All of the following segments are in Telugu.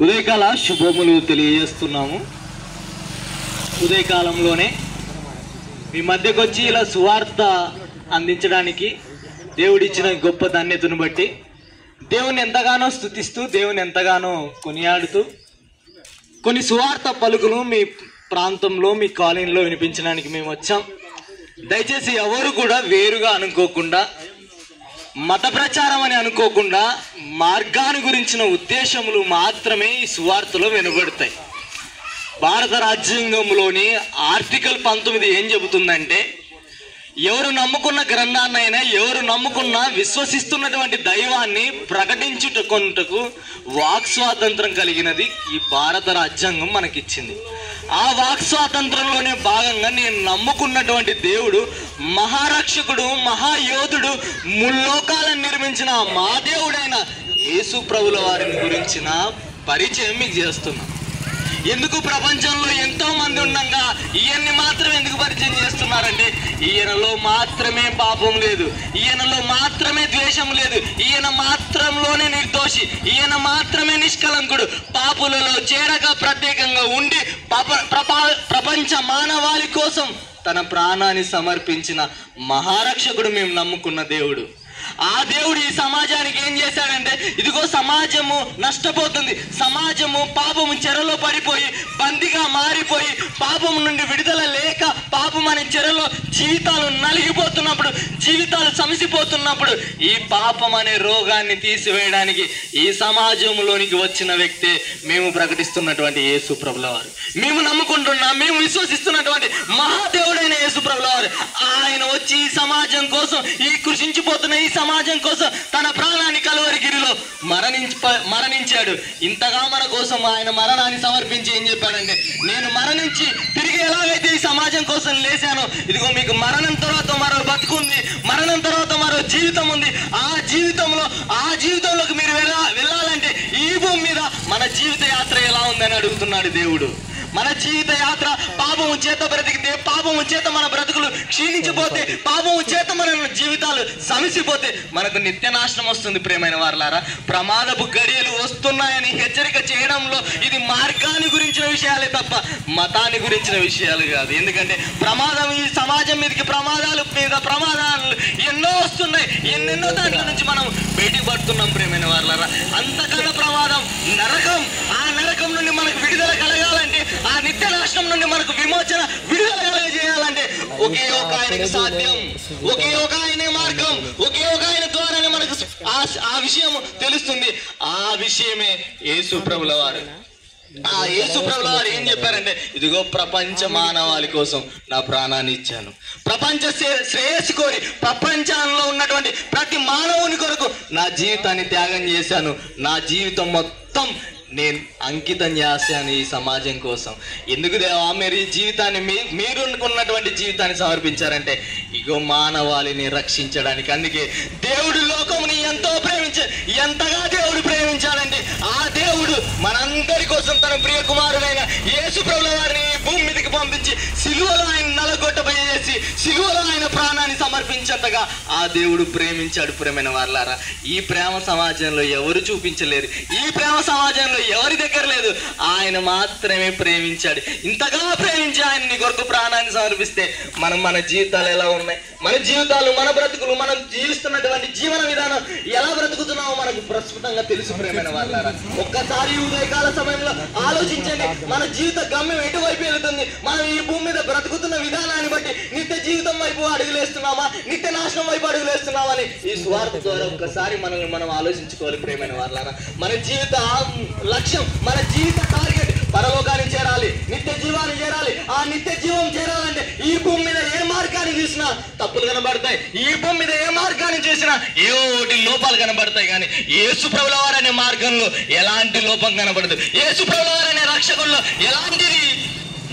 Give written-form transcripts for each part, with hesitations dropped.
ఉదయకాల శుభములు తెలియజేస్తున్నాము. ఉదయకాలంలోనే మీ మధ్యకు వచ్చి ఇలా సువార్త అందించడానికి దేవుడిచ్చిన గొప్ప ధన్యతను బట్టి దేవుని ఎంతగానో స్తుతిస్తూ, దేవుని ఎంతగానో కొనియాడుతూ కొన్ని సువార్త పలుకులు మీ ప్రాంతంలో, మీ కాలనీలో వినిపించడానికి మేము వచ్చాం. దయచేసి ఎవరు కూడా వేరుగా అనుకోకుండా, మత ప్రచారం అని అనుకోకుండా, మార్గాన్ని గురించిన ఉద్దేశములు మాత్రమే ఈ సువార్తలో వినబడతాయి. భారత రాజ్యాంగంలోని ఆర్టికల్ 19 ఏం చెబుతుందంటే, ఎవరు నమ్ముకున్న గ్రంథాన్నైనా, ఎవరు నమ్ముకున్న విశ్వసిస్తున్నటువంటి దైవాన్ని ప్రకటించుటకు వాక్ స్వాతంత్రం కలిగినది ఈ భారత రాజ్యాంగం మనకిచ్చింది. ఆ వాక్ స్వాతంత్రంలోనే భాగంగా నేను నమ్ముకున్నటువంటి దేవుడు మహారక్షకుడు, మహాయోధుడు, ముల్లోకాలను నిర్మించిన మా దేవుడైన యేసు ప్రభుల వారిని గురించిన పరిచయం మీకు చేస్తున్నాం. ఎందుకు ప్రపంచంలో ఎంతో మంది ఉండగా ఈయన్ని మాత్రం ఎందుకు పరిచయం చేస్తున్నారంటే, ఈయనలో మాత్రమే పాపం లేదు, ఈయనలో మాత్రమే ద్వేషం లేదు, ఈయన మాత్రంలోనే నిర్దోషి, ఈయన మాత్రమే నిష్కలంకుడు, పాపులలో చేరక ప్రత్యేకంగా ఉండి ప్రపంచ మానవాళి కోసం తన ప్రాణాన్ని సమర్పించిన మహారక్షకుడు మేము నమ్ముకున్న దేవుడు. ఆ దేవుడు ఈ సమాజానికి ఏం చేశాడంటే, ఇదిగో సమాజము నష్టపోతుంది, సమాజము పాపము చెరలో పడిపోయి బందిగా మారిపోయి పాపము నుండి విడుదల లేక పాపం అనే చెరలో జీవితాలు నలిగిపోతున్నప్పుడు, జీవితాలు సమసిపోతున్నప్పుడు ఈ పాపం అనే రోగాన్ని తీసివేయడానికి ఈ సమాజంలోనికి వచ్చిన వ్యక్తే మేము ప్రకటిస్తున్నటువంటి యేసు ప్రభుల వారు. మేము నమ్ముకుంటున్నాం, మేము విశ్వసిస్తున్నటువంటి మహాదేవుడైన యేసు ప్రభుల వారు. ఆయన వచ్చి ఈ సమాజం కోసం, ఈ కృషించిపోతున్న ఈ సమాజం కోసం తన ప్రాణాన్ని కలువరిగిరిలో మరణించాడు. ఇంతగా మన కోసం ఆయన మరణాన్ని సమర్పించి ఏం చెప్పాడంటే, నేను మరణించి తిరిగి ఎలాగైతే ఈ సమాజం కోసం లేశానో, ఇదిగో మీకు మరణం తర్వాత మరో బతుకుంది, మరణం తర్వాత మరో జీవితం ఉంది. ఆ జీవితంలోకి మీరు వెళ్ళాలంటే ఈ భూమి మీద మన జీవిత యాత్ర ఎలా ఉందని అడుగుతున్నాడు దేవుడు. మన జీవిత యాత్ర పాపము చేత బ్రతికితే, పాపము చేత మన బ్రతుకులు క్షీణించిపోతే, పాపము చేత మన జీవితాలు సమసిపోతే మనకు నిత్య నాశనం వస్తుంది. ప్రియమైన వారలారా, ప్రమాదపు గడియలు వస్తున్నాయని హెచ్చరిక చేయడంలో ఇది మార్గాన్ని గురించిన విషయాలే తప్ప మతాన్ని గురించిన విషయాలు కాదు. ఎందుకంటే ప్రమాదం ఈ సమాజం మీదకి ప్రమాదాలు మీద ప్రమాదాలు ఎన్నో వస్తున్నాయి. ఎన్నెన్నో దాంట్ల నుంచి మనం బయటికి పడుతున్నాం. ప్రియమైన వారలారా, అంతకన్నా ప్రమాదం నరకం. ఆ నరకం నుండి మనకు విడుదల కలగాలంటే, ఆ నిత్య నాశనం నుండి మనకు విమోచన, విడుదల కలగజేయాలంటే ఒకే ఒక ఆయనకు సాధ్యం, ఒకే ఒక ఆయనే మార్గం, ఒకే ఒక ఆయన ద్వారానే మనకు ఆ విషయం తెలుస్తుంది. ఆ విషయమే యేసు ప్రభుల వారు. ఆ యేసు ప్రభుల వారు ఏం చెప్పారంటే, ఇదిగో ప్రపంచ మానవాళి కోసం నా ప్రాణాన్ని ఇచ్చాను, ప్రపంచ శ్రేయస్సు కోరి ప్రపంచంలో ఉన్నటువంటి ప్రతి మానవుని కొరకు నా జీవితాన్ని త్యాగం చేశాను, నా జీవితం మొత్తం నేను అంకితం చేశాను ఈ సమాజం కోసం. ఎందుకు దేవా మీరు ఈ జీవితాన్ని మీరు అనుకున్నటువంటి జీవితాన్ని సమర్పించారంటే, ఇగో మానవాళిని రక్షించడానికి. అందుకే దేవుడు లోకముని ఎంతో ఎంతగా దేవుడు ప్రేమించాడంటే, ఆ దేవుడు మనందరి కోసం తన ప్రియ కుమారుడైన యేసు ప్రభుల వారిని భూమి మీదకి పంపించి సిలువలో ఆయన నలగొట్టబోయేసి సిలువలో ఆయన ప్రాణాన్ని సమర్పించేంతగా ఆ దేవుడు ప్రేమించాడు. ప్రేమైన వారలారా, ఈ ప్రేమ సమాజంలో ఎవరు చూపించలేరు, ఈ ప్రేమ సమాజంలో ఎవరి దగ్గర లేదు. ఆయన మాత్రమే ప్రేమించాడు. ఇంతగా ప్రేమించి ఆయన నీ కొరకు ప్రాణాన్ని సమర్పిస్తే మన జీవితాలు ఎలా ఉన్నాయి, మన జీవితాలు, మన బ్రతుకులు, మనం జీవిస్తున్నటువంటి జీవన విధానం ఎలా బ్రతుకుతున్నామో మనకు ప్రస్ఫుటంగా తెలుసు. ప్రేమైన వారలారా, ఒక్కసారి ఉదయకాల సమయంలో ఆలోచించండి, మన జీవిత గమ్యం ఎటువైపు వెళుతుంది. మనం ఈ భూమి మీద బ్రతుకుతున్న విధానాన్ని బట్టి నిత్య జీవితం వైపు అడుగులేస్తున్నామా, నిత్య నాశనం వైపు అడుగులేస్తున్నామా అని ఈ స్వార్థ ద్వారా ఒక్కసారి మనం ఆలోచించుకోవాలి. ప్రేమైన వారలారా, మన జీవిత లక్ష్యం, మన జీవిత టార్గెట్ పరలోకానికి చేరాలి, నిత్య జీవాన్ని చేరాలి. ఆ నిత్య జీవం చేరాలంటే ఈ భూమి మీద ఏ మార్గాన్ని చూసినా తప్పులు కనబడతాయి, ఈ భూమి మీద ఏ మార్గాన్ని చేసినా ఏటి లోపాలు కనబడతాయి. కానీ యేసు ప్రభుల వారు అనే మార్గంలో ఎలాంటి లోపం కనబడదు, యేసు ప్రభుల వారు అనే రక్షకుల్లో ఎలాంటిది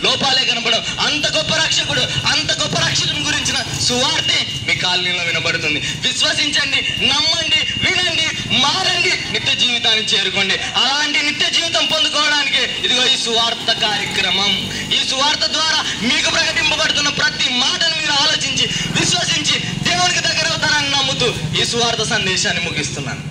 లోపాలే కనపడవు. అంత గొప్ప రక్షకుడు, అంత గొప్ప రక్షకుని గురించిన సువార్తే మీ కాలనీలో వినబడుతుంది. విశ్వసించండి, నమ్మండి, వినండి, మారండి, నిత్య జీవితాన్ని చేరుకోండి. అలాంటి నిత్య జీవితం పొందుకోవడానికి ఇదిగో ఈ సువార్త కార్యక్రమం. ఈ సువార్త ద్వారా మీకు ప్రకటింపబడుతున్న ప్రతి మాటను మీరు ఆలోచించి, విశ్వసించి దేవునికి దగ్గర అవుతారని నమ్ముతూ ఈ సువార్త సందేశాన్ని ముగిస్తున్నాను.